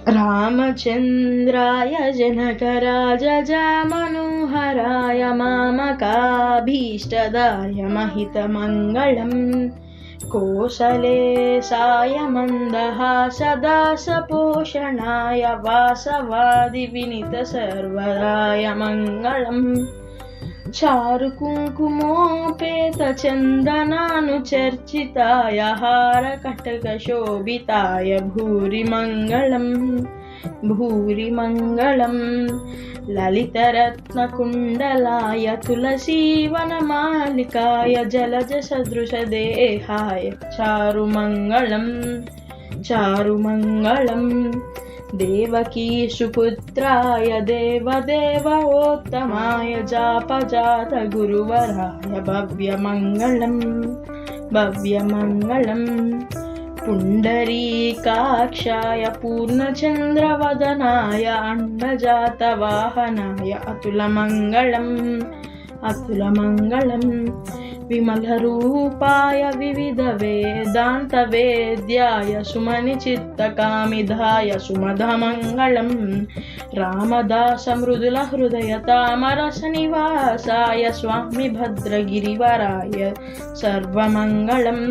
रामचन्द्राय जनकराजाय Manoharrai मामकाभीष्टदाय महितमङ्गलम् कोसलेशाय मन्दहासदासपोषणाय वासवादिविनीतसर्वदाय Mangalam चारुकुङ्कुमोपेतचन्दनानुचर्चिताय हारकटकशोभिताय भूरिमङ्गलम् ललितरत्नकुण्डलाय तुलसीवनमालिकाय जलजसदृशदेहाय चारुमङ्गलम् Devaki सुपुत्राय देवदेवोत्तमाय जापजात गुरुवराय भव्यमङ्गलम् पुण्डरीकाक्षाय पूर्णचन्द्रवदनाय अण्डजातवाहनाय अतुलमङ्गलम् विमलरूपाय विविधवेदान्तवेद्याय सुमनिचित्तकामिधाय सुमधमङ्गलम् रामदासमृदुलहृदयतामरसनिवासाय Swami भद्रगिरिवराय सर्वमङ्गलम्